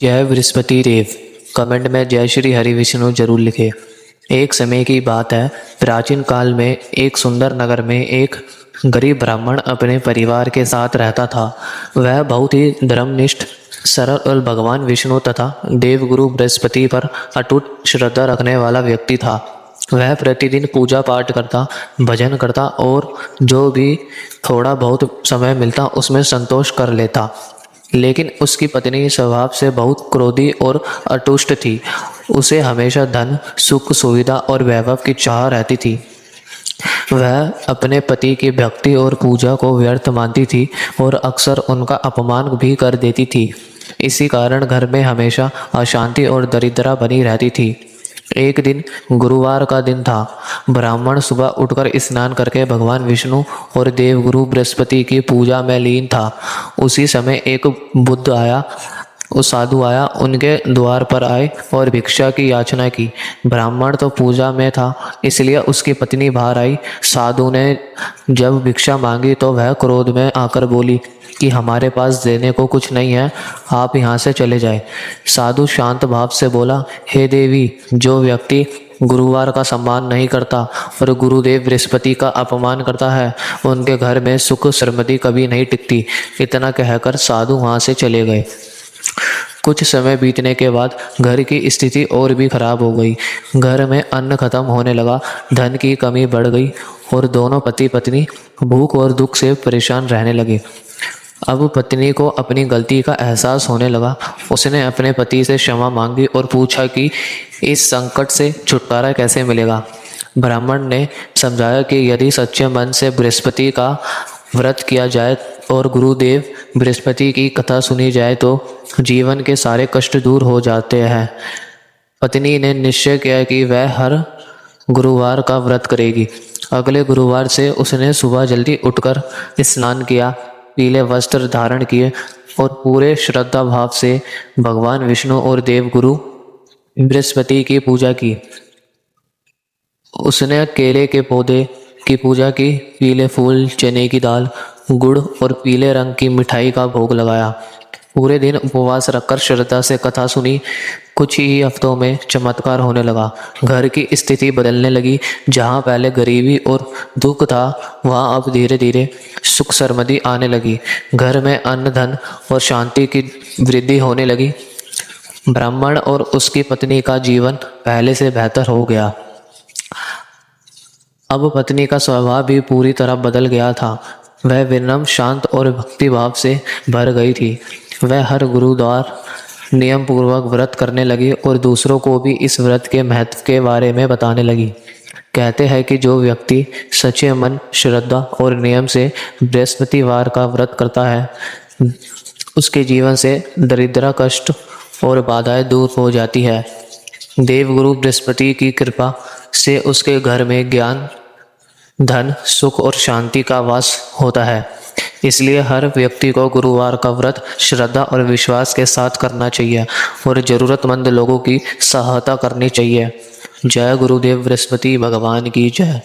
जय बृहस्पति देव। कमेंट में जय श्री हरि विष्णु जरूर लिखे। एक समय की बात है, प्राचीन काल में एक सुंदर नगर में एक गरीब ब्राह्मण अपने परिवार के साथ रहता था। वह बहुत ही धर्मनिष्ठ, सरल और भगवान विष्णु तथा देवगुरु बृहस्पति पर अटूट श्रद्धा रखने वाला व्यक्ति था। वह प्रतिदिन पूजा पाठ करता, भजन करता और जो भी थोड़ा बहुत समय मिलता उसमें संतोष कर लेता। लेकिन उसकी पत्नी स्वभाव से बहुत क्रोधी और अतुष्ट थी। उसे हमेशा धन, सुख, सुविधा और वैभव की चाह रहती थी। वह अपने पति की भक्ति और पूजा को व्यर्थ मानती थी और अक्सर उनका अपमान भी कर देती थी। इसी कारण घर में हमेशा अशांति और दरिद्रता बनी रहती थी। एक दिन गुरुवार का दिन था। ब्राह्मण सुबह उठकर स्नान करके भगवान विष्णु और देवगुरु बृहस्पति की पूजा में लीन था। उसी समय एक साधु आया, उनके द्वार पर आए और भिक्षा की याचना की। ब्राह्मण तो पूजा में था, इसलिए उसकी पत्नी बाहर आई। साधु ने जब भिक्षा मांगी तो वह क्रोध में आकर बोली कि हमारे पास देने को कुछ नहीं है, आप यहाँ से चले जाए। साधु शांत भाव से बोला, हे देवी, जो व्यक्ति गुरुवार का सम्मान नहीं करता और गुरुदेव बृहस्पति का अपमान करता है, उनके घर में सुख समृद्धि कभी नहीं टिकती। इतना कहकर साधु वहाँ से चले गए। कुछ समय बीतने के बाद घर की स्थिति और भी खराब हो गई। घर में अन्न खत्म होने लगा, धन की कमी बढ़ गई और दोनों पति पत्नी भूख और दुख से परेशान रहने लगे। अब पत्नी को अपनी गलती का एहसास होने लगा। उसने अपने पति से क्षमा मांगी और पूछा कि इस संकट से छुटकारा कैसे मिलेगा। ब्राह्मण ने समझाया कि यदि सच्चे मन से बृहस्पति का व्रत किया जाए और गुरुदेव बृहस्पति की कथा सुनी जाए तो जीवन के सारे कष्ट दूर हो जाते हैं। पत्नी ने निश्चय किया कि वह हर गुरुवार का व्रत करेगी। अगले गुरुवार से उसने सुबह जल्दी उठकर स्नान किया, पीले वस्त्र धारण किए और पूरे श्रद्धा भाव से भगवान विष्णु और देवगुरु बृहस्पति की पूजा की। उसने केले के पौधे की पूजा की, पीले फूल, चने की दाल, गुड़ और पीले रंग की मिठाई का भोग लगाया। पूरे दिन उपवास रखकर श्रद्धा से कथा सुनी। कुछ ही हफ्तों में चमत्कार होने लगा। घर की स्थिति बदलने लगी। जहाँ पहले गरीबी और दुख था, वहाँ अब धीरे धीरे सुख समृद्धि आने लगी। घर में अन्न, धन और शांति की वृद्धि होने लगी। ब्राह्मण और उसकी पत्नी का जीवन पहले से बेहतर हो गया। अब पत्नी का स्वभाव भी पूरी तरह बदल गया था। वह विनम्र, शांत और भक्तिभाव से भर गई थी। वह हर गुरुवार नियम पूर्वक व्रत करने लगी और दूसरों को भी इस व्रत के महत्व के बारे में बताने लगी। कहते हैं कि जो व्यक्ति सच्चे मन, श्रद्धा और नियम से बृहस्पतिवार का व्रत करता है, उसके जीवन से दरिद्रता, कष्ट और बाधाएं दूर हो जाती है। देवगुरु बृहस्पति की कृपा से उसके घर में ज्ञान, धन, सुख और शांति का वास होता है। इसलिए हर व्यक्ति को गुरुवार का व्रत श्रद्धा और विश्वास के साथ करना चाहिए और ज़रूरतमंद लोगों की सहायता करनी चाहिए। जय गुरुदेव बृहस्पति भगवान की जय।